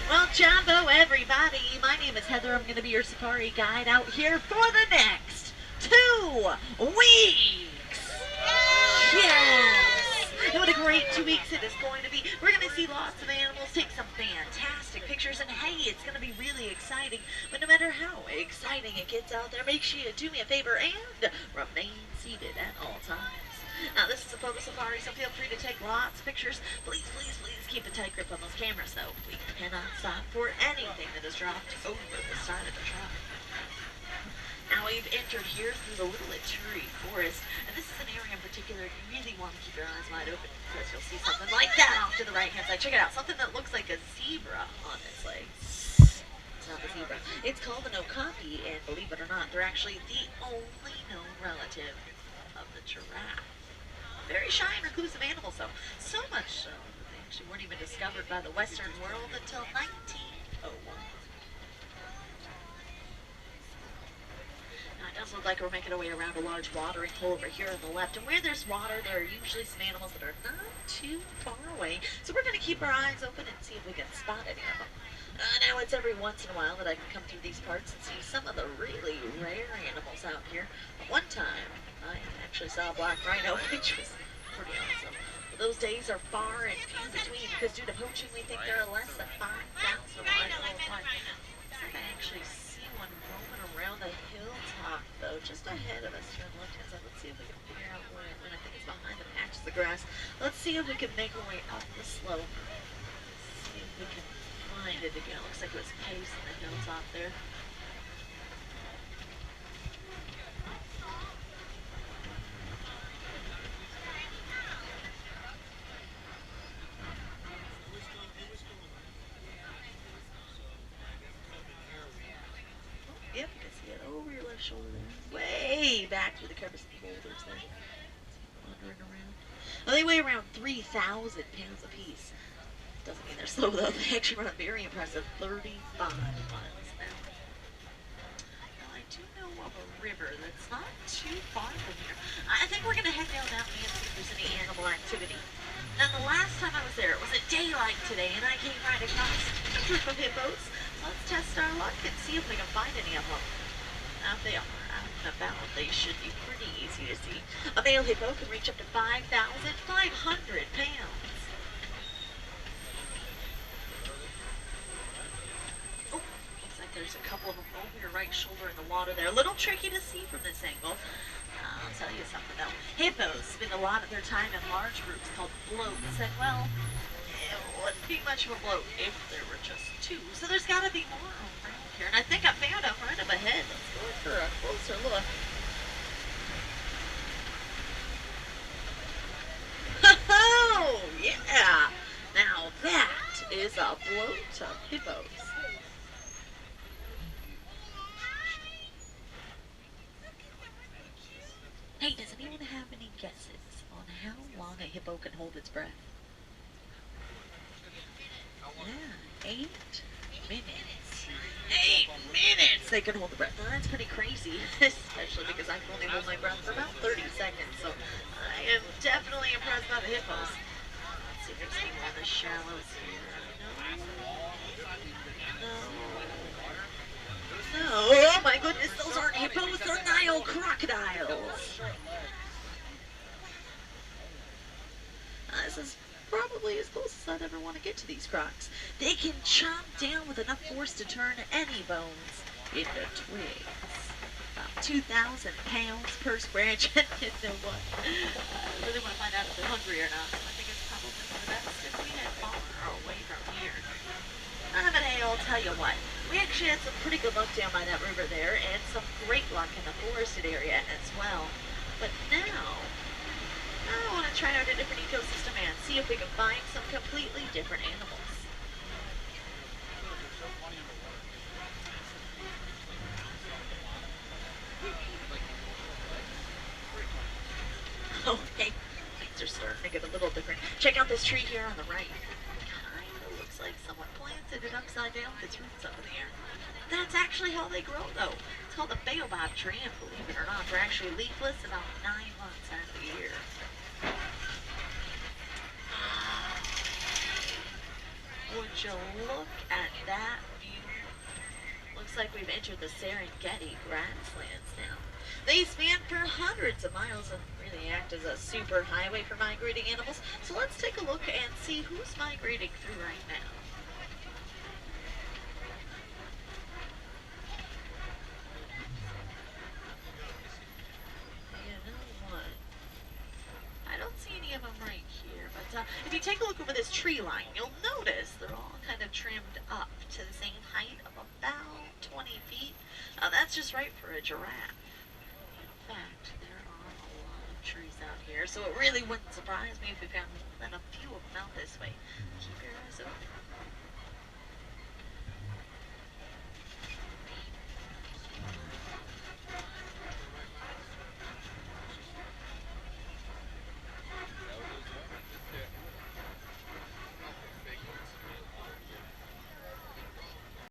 Well, Jumbo, everybody, my name is Heather. I'm going to be your safari guide out here for the next 2 weeks. Yes! And what a great 2 weeks it is going to be. We're going to see lots of animals, take some fantastic pictures, and hey, it's going to be really exciting. But no matter how exciting it gets out there, make sure you do me a favor and remain seated at all times. Now, this is a photo safari, so feel free to take lots of pictures. Please, please, please keep a tight grip on those cameras, though. We cannot stop for anything that is dropped over the side of the truck. Now, we've entered here through the Little Ituri Forest, and this is an area in particular you really want to keep your eyes wide open because you'll see something like that off to the right-hand side. Check it out, something that looks like a zebra on its legs. It's not a zebra. It's called an okapi, and believe it or not, they're actually the only known relative of the giraffe. Very shy and reclusive animals, though. So much so that they actually weren't even discovered by the Western world until 1901. Now, it does look like we're making our way around a large watering hole over here on the left. And where there's water, there are usually some animals that are not too far away. So we're going to keep our eyes open and see if we can spot any of them. Now, it's every once in a while that I can come through these parts and see some of the really rare animals out here. One time, I actually saw a black rhino, which was pretty awesome. But those days are far and few between because due to poaching, we think there are less than 5,000 rhinos worldwide. Looks like I actually see one roaming around the hilltop, though, just ahead of us here on the left-hand side. Let's see if we can figure out where it went. I think it's behind the patches of grass. Let's see if we can make our way up the slope. Let's see if we can find it again. Looks like it was pacing the hilltop there. Yep, you can see it over your left shoulder there. Way back through the crevice of the boulders there. Wandering around. Well, they weigh around 3,000 pounds apiece. Doesn't mean they're slow, though. They actually run a very impressive 35 miles an hour. Now, I do know of a river that's not too far from here. I think we're going to head down that way and see if there's any animal activity. Now, the last time I was there, it was at daylight today, and I came right across a group of hippos. So let's test our luck and see if we can find any of them. Now, if they are out and about, they should be pretty easy to see. A male hippo can reach up to 5,500 pounds. Oh, looks like there's a couple of them over your right shoulder in the water there. A little tricky to see from this angle. I'll tell you something though. Hippos spend a lot of their time in large groups called floats, and well, it wouldn't be much of a float if there were just two. So there's got to be more around here, and I think I found them right up ahead. Let's go for a closer look. Oh, yeah! Now that is a float of hippos. Hey, does anyone have any guesses on how long a hippo can hold its breath? Yeah, 8 minutes. 8 minutes they can hold the breath. Now, that's pretty crazy, especially because I can only hold my breath for about 30 seconds. So I am definitely impressed by the hippos. Let's see if there's any more in the shallows here. No. Oh my goodness, those aren't hippos, they're Nile crocodiles. This is probably as close as I'd ever want to get to these crocs. They can chomp down with enough force to turn any bones into twigs. About 2,000 pounds per branch. And you know what? I really want to find out if they're hungry or not. So I think it's probably for the best if we head far away from here. But hey, I'll tell you what. We actually had some pretty good luck down by that river there, and some great luck in the forested area as well. But now, I want to try out a different ecosystem and see if we can find some completely different animals. Oh, hey, things are starting to get a little different. Check out this tree here on the right. Kinda looks like someone planted it upside down with its roots up in the air. That's actually how they grow, though. It's called the baobab tree, and believe it or not, they're actually leafless about 9 months out of the year. Would would you look at that view? Looks like we've entered the Serengeti grasslands now. They span for hundreds of miles and really act as a super highway for migrating animals. So let's take a look and see who's migrating through right now. You know what? I don't see any of them right here, but if you take a look over this tree line, you'll notice they're all kind of trimmed up to the same height of about 20 feet. That's just right for a giraffe. In fact, there are a lot of trees out here, so it really wouldn't surprise me if we found more than a few of them out this way. Keep your eyes open.